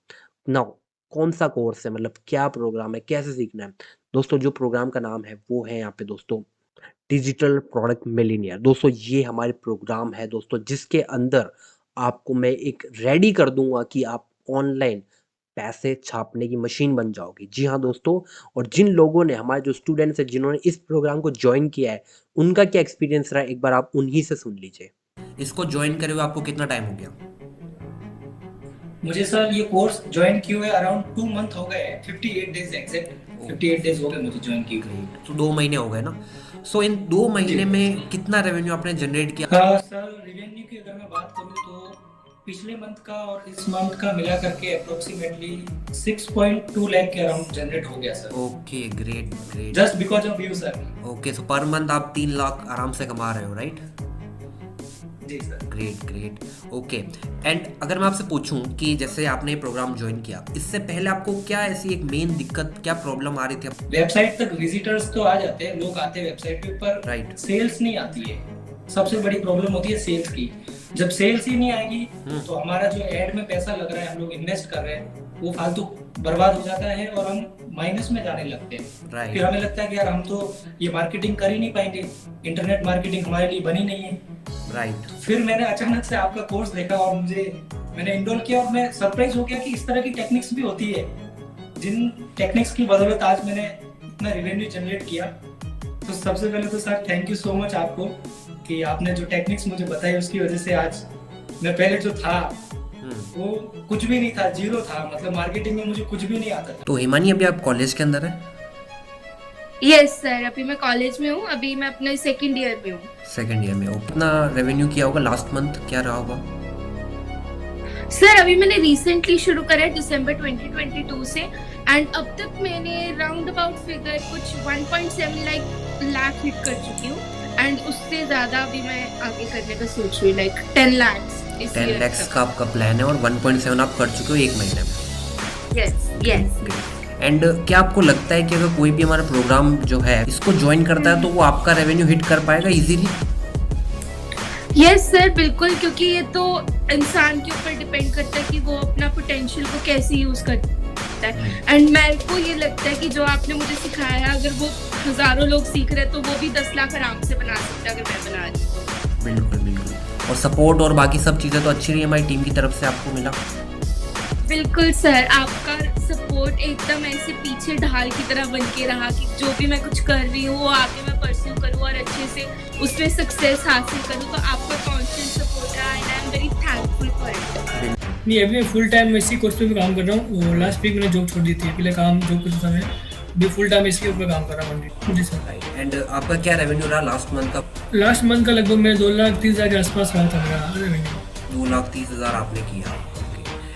S1: नाउ कौन-सा कोर्स है मतलब क्या प्रोग्राम है, कैसे सीखना है? दोस्तों जो प्रोग्राम का नाम है वो है यहाँ पे दोस्तों डिजिटल प्रोडक्ट मिलियनेयर। दोस्तों ये हमारे प्रोग्राम है दोस्तों जिसके अंदर आपको मैं एक रेडी कर दूँगा कि आप ऑनलाइन पैसे छापने की मशीन बन जाओगे। जी हाँ दोस्तों, और जिन लोगों ने, हमारे जो स्टूडेंट्स हैं जिन्होंने इस प्रोग्राम को जॉइन किया है, उनका क्या एक्सपीरियंस रहा है एक बार आप उन्हीं से सुन लीजिए। इसको जॉइन करे हुए आपको कितना टाइम हो गया?
S2: मुझे सर ये कोर्स ज्वाइन किए हुए अराउंड 2 मंथ हो गए हैं, 58 डेज एग्जैक्ट 58 डेज हो गए मुझे ज्वाइन किए हुए।
S1: ग्रेट, तो 2 महीने हो गए ना। सो इन 2 महीने
S2: जी
S1: में कितना रेवेन्यू आपने जनरेट किया?
S2: सर, रेवेन्यू की अगर मैं बात करूँ तो पिछले मंथ का और इस मंथ का मिला करके अप्रोक्सीमेटली 6.2 लाख के अराउंड जनरेट हो गया sir,
S1: okay, great great.
S2: Just because of you sir.
S1: Okay, so per month आप 3 लाख आराम से कमा रहे हो, राइट?
S2: जी sir.
S1: Great great. Okay, and अगर मैं आपसे पूछूं कि जैसे आपने ये प्रोग्राम ज्वाइन किया, इससे पहले आपको क्या ऐसी एक मेन दिक्कत, क्या प्रॉब्लम आ रही थी?
S2: वेबसाइट तक विजिटर्स तो आ जाते हैं, लोग आते हैं वेबसाइट पे, पर
S1: राइट।
S2: सेल्स नहीं आती है। सबसे बड़ी प्रॉब्लम होती है सेल्स की। जब सेल्स ही नहीं आएगी तो हमारा जो एड में पैसा लग रहा है, हम लोग इन्वेस्ट कर रहे हैं, वो फालतू बर्बाद हो जाता है और हम माइनस में जाने लगते हैं।
S1: राइट।
S2: फिर हमें लगता है कि यार हम तो ये मार्केटिंग कर ही नहीं पाएंगे, इंटरनेट मार्केटिंग हमारे लिए बनी नहीं है।
S1: राइट।
S2: फिर मैंने अचानक से आपका कोर्स देखा और मैंने इनरोल किया और मैं सरप्राइज हो गया कि इस तरह की टेक्निक्स भी होती है, जिन टेक्निक्स की बदौलत आज मैंने इतना रेवेन्यू जनरेट किया। तो सबसे पहले तो sir thank you so much आपको कि आपने जो टेक्निक्स मुझे बताई, उसकी वजह से आज मैं पहले जो था वो कुछ भी नहीं था, जीरो था, मतलब मार्केटिंग में मुझे कुछ भी नहीं आता था।
S1: तो हिमानी, अभी आप कॉलेज के अंदर है?
S3: यस सर, अभी मैं कॉलेज में हूँ, अभी मैं अपने सेकंड ईयर में हूँ।
S1: सेकेंड ईयर में हो? कितना रेवेन्यू किया होगा लास्ट मंथ, क्या रहा होगा?
S3: सर अभी मैंने रिसेंटली शुरू करा है दिसंबर 2022 से, एंड अब तक मैंने राउंड अबाउट फिगर कुछ 1.7 लाख हिट कर चुकी हूँ, एंड उससे ज्यादा अभी मैं आगे करने का सोच रही हूँ, लाइक 10 lakhs इस
S1: 10
S3: ईयर
S1: लैक्स
S3: तक।
S1: का आपका प्लान है और 1.7 आप कर चुके हो 1 महीने में।
S3: Yes yes.
S1: एंड क्या आपको लगता है कि अगर कोई भी हमारा प्रोग्राम जो है इसको ज्वाइन करता है तो वो आपका रेवेन्यू हिट कर पाएगा इजीली?
S3: यस सर, बिल्कुल, क्योंकि ये तो इंसान के ऊपर डिपेंड करता है कि वो अपना पोटेंशियल को कैसे यूज करता है। एंड मेरे को ये लगता है कि जो आपने मुझे सिखाया है, अगर वो हजारों लोग सीख रहे हैं तो वो भी 10 लाख आराम से बना सकते हैं, अगर मैं बना रही हूँ तो।
S1: बिल्कुल बिल्कुल। और सपोर्ट और बाकी सब चीज़ें तो अच्छी रही हमारी टीम की तरफ से आपको मिला?
S3: बिल्कुल सर, आपका सपोर्ट एकदम ऐसे पीछे ढाल की तरह बन के रहा कि जो भी मैं कुछ कर रही हूँ वो आगे मैं परस्यू करूँ और अच्छे से उसमें सक्सेस हासिल करूँ। तो आपका कांस्टेंट सपोर्ट रहा and I am very thankful for it.
S2: नहीं, अभी मैं फुल टाइम इसी कोर्स पे भी काम कर रहा हूँ। लास्ट वीक मैंने जॉब छोड़ दी थी, पहले काम जॉब करता था मैं, अभी फुल टाइम इसके ऊपर काम कर रहा हूँ। जी सर।
S1: एंड आपका क्या रेवेन्यू रहा लास्ट मंथ का?
S2: लास्ट मंथ का लगभग मेरे 2,30,000 के आसपास रहा था मेरा रेवेन्यू।
S1: 2,30,000 आपने किया।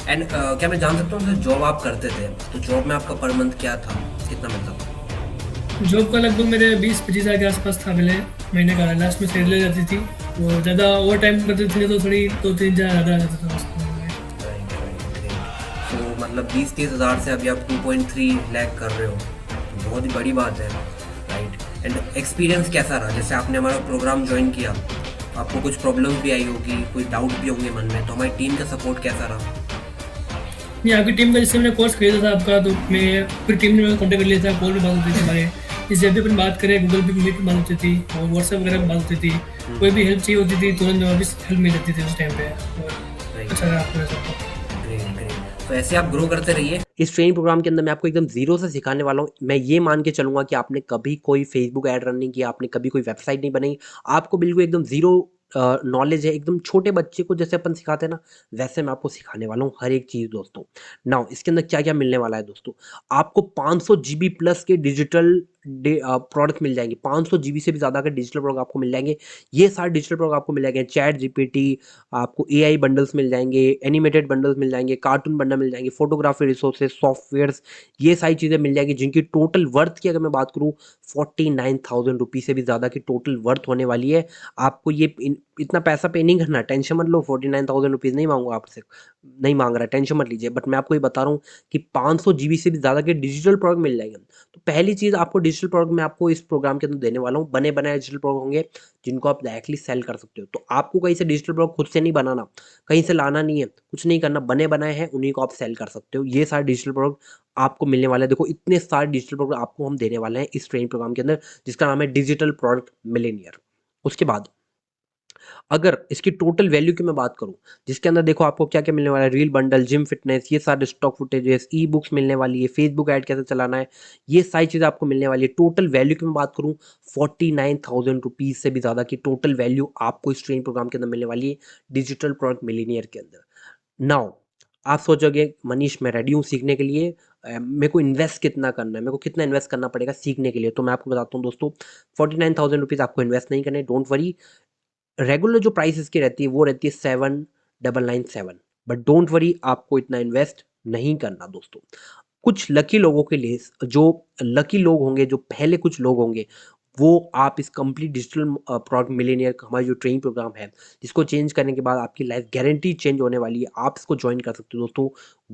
S1: एंड क्या मैं जान सकता हूँ जॉब आप करते थे तो जॉब में आपका पर मंथ क्या था, कितना मिलता था?
S2: जॉब का लगभग मेरे 20-25,000 के आसपास था पहले महीने का। लास्ट में सैलरी ले जाती थी, वो ज़्यादा ओवर टाइम करते थे तो थोड़ी 2-3,000 ज़्यादा आ जाता था उसको।
S1: तो मतलब 20-30,000 से अभी आप 2.3 लाख कर रहे हो, तो बहुत ही बड़ी बात है, राइट? एंड एक्सपीरियंस कैसा रहा? जैसे आपने हमारा प्रोग्राम ज्वाइन किया, आपको कुछ प्रॉब्लम भी आई होगी, कोई डाउट भी होंगे मन में, तो हमारी टीम का सपोर्ट कैसा रहा?
S2: नहीं, आपकी टीम का जैसे मैंने कोर्स खरीदा था आपका, तो मैं पूरी टीम ने कॉन्टेक्ट कर लिया था, कॉल पे बात होती थी हमारे, इस जब भी अपन बात करें गूगल पे मीट पे बात होती थी और व्हाट्सएप वगैरह पे बात होती थी। कोई भी हेल्प चाहिए होती थी तुरंत वापस हेल्प मिल जाती थी उस टाइम पे। और अच्छा रहा आपको ऐसा।
S1: तो ऐसे आप ग्रो करते रहिए। इस ट्रेनिंग प्रोग्राम के अंदर मैं आपको एकदम जीरो से सिखाने वाला हूँ। मैं ये मान के चलूंगा कि आपने कभी कोई फेसबुक ऐड रन नहीं किया, आपने कभी कोई वेबसाइट नहीं बनाई, आपको बिल्कुल एकदम जीरो नॉलेज है। एकदम छोटे बच्चे को जैसे अपन सिखाते हैं ना, वैसे मैं आपको सिखाने वाला हूँ हर एक चीज़ दोस्तों। नाउ इसके अंदर क्या क्या मिलने वाला है दोस्तों, आपको 500 GB प्लस के डिजिटल प्रोडक्ट मिल जाएंगे। 500 GB से भी ज़्यादा के डिजिटल प्रोडक्ट आपको मिल जाएंगे। ये सारे डिजिटल प्रोडक्ट आपको मिल जाएंगे। चैट जीपीटी, आपको AI बंडल्स मिल जाएंगे, एनिमेटेड बंडल्स मिल जाएंगे, कार्टून बंडल मिल जाएंगे, फोटोग्राफी रिसोर्सेज, सॉफ्टवेयर्स, ये सारी चीज़ें मिल जाएगी, जिनकी टोटल वर्थ की अगर मैं बात करूँ 49,000 रुपीज़ से भी ज़्यादा की टोटल वर्थ होने वाली है। आपको ये इतना पैसा पे नहीं करना, टेंशन मत लो। 49,000 रुपीज़ नहीं मांगूंगा आपसे, नहीं मांग रहा, टेंशन मत लीजिए। बट मैं आपको ये बता रहा हूँ कि 500 GB से भी ज़्यादा के डिजिटल प्रोडक्ट मिल जाएंगे। तो पहली चीज़ आपको डिजिटल प्रोडक्ट मैं आपको इस प्रोग्राम के अंदर देने वाला हूँ, बने बनाए डिजिटल प्रोडक्ट होंगे जिनको आप डायरेक्टली सेल कर सकते हो। तो आपको कहीं से डिजिटल प्रोडक्ट खुद से नहीं बनाना, कहीं से लाना नहीं है, कुछ नहीं करना, बने बनाए हैं उन्हीं को आप सेल कर सकते हो। ये सारे डिजिटल प्रोडक्ट आपको मिलने वाले हैं। देखो इतने सारे डिजिटल प्रोडक्ट आपको हम देने वाले हैं इस ट्रेनिंग प्रोग्राम के अंदर, जिसका नाम है डिजिटल प्रोडक्ट मिलेनियर। उसके बाद अगर इसकी टोटल वैल्यू की मैं बात करूं, जिसके अंदर देखो आपको क्या क्या मिलने वाला है, रील बंडल, जिम फिटनेस, ये सारे स्टॉक फुटेजेस, ई बुक्स मिलने वाली है, फेसबुक ऐड कैसे चलाना है, ये सारी चीज़ें आपको मिलने वाली है। टोटल वैल्यू की मैं बात करूं, 49,000 रुपीज़ से भी ज़्यादा की टोटल वैल्यू आपको इस ट्रेनिंग प्रोग्राम के अंदर मिलने वाली है, डिजिटल प्रोडक्ट मिलीनियर के अंदर। नाउ आप सोचोगे मनीष मैं रेडी हूँ सीखने के लिए, मेरे को इन्वेस्ट कितना करना है, मेरे को कितना इन्वेस्ट करना पड़ेगा सीखने के लिए? तो मैं आपको बताता हूँ दोस्तों, 49,000 रुपीज़ आपको इन्वेस्ट नहीं करने, डोंट वरी। रेगुलर जो प्राइस इसकी रहती है वो रहती है 7,997, बट डोंट वरी आपको इतना इन्वेस्ट नहीं करना दोस्तों। कुछ लकी लोगों के लिए, जो लकी लोग होंगे, जो पहले कुछ लोग होंगे, वो आप इस कंप्लीट डिजिटल प्रोडक्ट मिलेनियर का हमारा जो ट्रेनिंग प्रोग्राम है, जिसको चेंज करने के बाद आपकी लाइफ गारंटी चेंज होने वाली है, आप इसको ज्वाइन कर सकते हो दोस्तों।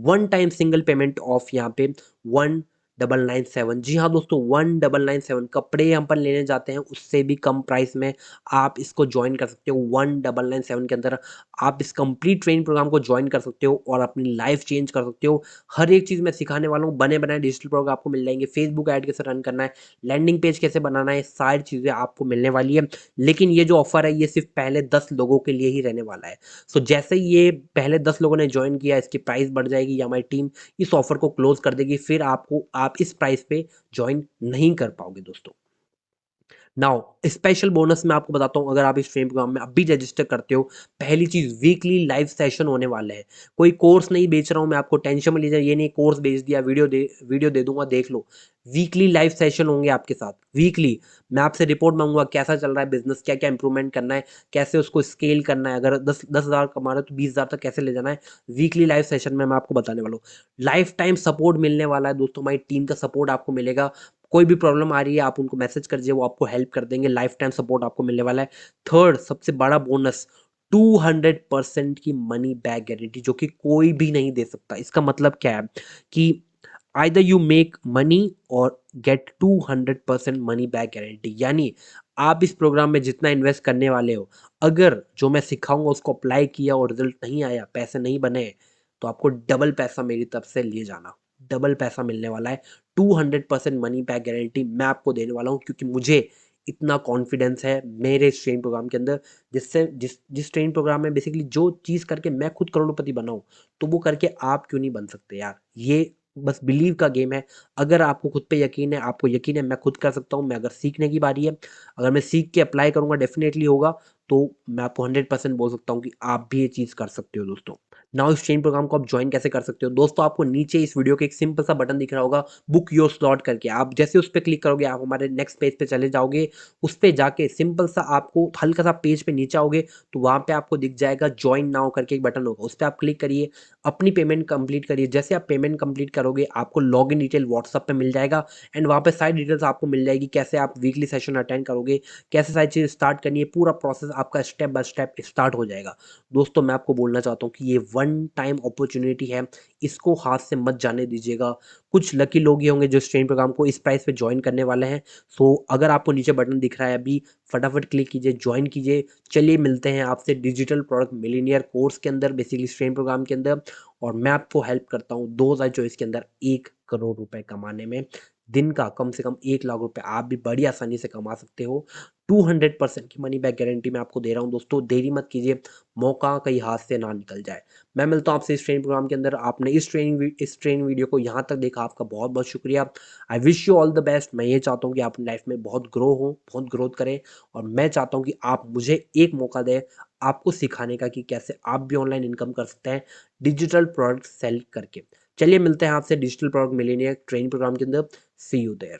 S1: One time single payment of यहाँ पे 1,997, जी हाँ दोस्तों 1,997, कपड़े हम पर लेने जाते हैं उससे भी कम प्राइस में आप इसको ज्वाइन कर सकते हो। 1,997 के अंदर आप इस कंप्लीट ट्रेनिंग प्रोग्राम को ज्वाइन कर सकते हो और अपनी लाइफ चेंज कर सकते हो। हर एक चीज़ मैं सिखाने वाला हूँ, बने बनाए डिजिटल प्रोग्राम आपको मिल जाएंगे, फेसबुक ऐड कैसे रन करना है, लैंडिंग पेज कैसे बनाना है, सारी चीज़ें आपको मिलने वाली है। लेकिन ये जो ऑफर है ये सिर्फ पहले 10 लोगों के लिए ही रहने वाला है। सो जैसे ही ये पहले 10 लोगों ने ज्वाइन किया, इसकी प्राइस बढ़ जाएगी या हमारी टीम इस ऑफर को क्लोज कर देगी, फिर आप इस प्राइस पे ज्वाइन नहीं कर पाओगे दोस्तों। नाउ स्पेशल बोनस मैं आपको बताता हूँ, अगर आप इस ट्रेनिंग प्रोग्राम में अभी रजिस्टर करते हो, पहली चीज वीकली लाइव सेशन होने वाले हैं। कोई कोर्स नहीं बेच रहा हूँ मैं आपको, टेंशन में लीजिए, ये नहीं कोर्स बेच दिया, वीडियो दे दूंगा देख लो। वीकली लाइव सेशन होंगे आपके साथ, वीकली। मैं आपसे रिपोर्ट मांगूंगा कैसा चल रहा है बिजनेस, क्या क्या इंप्रूवमेंट करना है, कैसे उसको स्केल करना है, अगर 10,000 कमा रहे हो तो 20,000 तक कैसे ले जाना है। वीकली लाइव सेशन में मैं आपको बताने वाला हूँ। लाइफ टाइम सपोर्ट मिलने वाला है दोस्तों, हमारी टीम का सपोर्ट आपको मिलेगा। कोई भी प्रॉब्लम आ रही है आप उनको मैसेज कर दीजिए, वो आपको हेल्प कर देंगे, लाइफ टाइम सपोर्ट आपको मिलने वाला है। थर्ड सबसे बड़ा बोनस, 200% की मनी बैक गारंटी, जो कि कोई भी नहीं दे सकता। इसका मतलब क्या है कि आइदर यू मेक मनी और गेट 200% मनी बैक गारंटी, यानी आप इस प्रोग्राम में जितना इन्वेस्ट करने वाले हो, अगर जो मैं सिखाऊंगा उसको अप्लाई किया और रिजल्ट नहीं आया, पैसे नहीं बने, तो आपको डबल पैसा मेरी तरफ से ले जाना, डबल पैसा मिलने वाला है। 200% मनी बैक गारंटी मैं आपको देने वाला हूँ, क्योंकि मुझे इतना कॉन्फिडेंस है मेरे इस ट्रेनिंग प्रोग्राम के अंदर, जिससे जिस ट्रेनिंग प्रोग्राम में बेसिकली जो चीज़ करके मैं खुद करोड़पति बना हूँ, तो वो करके आप क्यों नहीं बन सकते यार। ये बस बिलीव का गेम है। अगर आपको खुद पे यकीन है, आपको यकीन है मैं खुद कर सकता हूँ, मैं अगर सीखने की बारी है, अगर मैं सीख के अप्लाई करूँगा डेफिनेटली होगा, तो मैं आपको 100% बोल सकता हूँ कि आप भी ये चीज़ कर सकते हो दोस्तों। नाउ इस ट्रेनिंग प्रोग्राम को आप ज्वाइन कैसे कर सकते हो दोस्तों, आपको नीचे इस वीडियो के एक सिंपल सा बटन दिख रहा होगा, बुक योर स्लॉट करके, आप जैसे उस पर क्लिक करोगे आप हमारे नेक्स्ट पेज पे चले जाओगे। उस पे जाके सिंपल सा आपको हल्का सा पेज पे नीचे आओगे तो वहाँ पे आपको दिख जाएगा ज्वाइन नाउ करके एक बटन होगा, उस पर आप क्लिक करिए, अपनी पेमेंट कंप्लीट करिए। जैसे आप पेमेंट कंप्लीट करोगे आपको लॉग इन डिटेल व्हाट्सअप पे मिल जाएगा, एंड वहाँ पे सारी डिटेल्स आपको मिल जाएगी, कैसे आप वीकली सेशन अटेंड करोगे, कैसे सारी चीज़ स्टार्ट करनी है, पूरा प्रोसेस आपका स्टेप बाय स्टेप स्टार्ट हो जाएगा। दोस्तों मैं आपको बोलना चाहता हूँ कि ये वन टाइम अपॉर्चुनिटी है, इसको हाथ से मत जाने दीजिएगा। कुछ लकी लोग ही होंगे जो इस ट्रेनिंग प्रोग्राम को इस प्राइस पे ज्वाइन करने वाले हैं। सो अगर आपको नीचे बटन दिख रहा है अभी, फटाफट क्लिक कीजिए, ज्वाइन कीजिए। चलिए मिलते हैं आपसे डिजिटल प्रोडक्ट मिलीनियर कोर्स के अंदर, बेसिकली इस ट्रेनिंग प्रोग्राम के अंदर, और मैं आपको हेल्प करता हूँ 2024 के अंदर 1 करोड़ रुपए कमाने में। दिन का कम से कम 1 लाख रुपए आप भी बड़ी आसानी से कमा सकते हो। 200% की मनी बैक गारंटी मैं आपको दे रहा हूँ दोस्तों, देरी मत कीजिए, मौका कहीं हाथ से ना निकल जाए। मैं मिलता हूँ आपसे इस ट्रेनिंग प्रोग्राम के अंदर। आपने इस ट्रेनिंग वीडियो को यहाँ तक देखा, आपका बहुत बहुत शुक्रिया। I wish you all the best. मैं ये चाहता हूँ कि आप अपनी लाइफ में बहुत ग्रो हो, बहुत ग्रोथ करें, और मैं चाहता हूँ कि आप मुझे एक मौका दें आपको सिखाने का कि कैसे आप भी ऑनलाइन इनकम कर सकते हैं डिजिटल प्रोडक्ट सेल करके। चलिए मिलते हैं आपसे digital product millionaire training program के अंदर। See you there.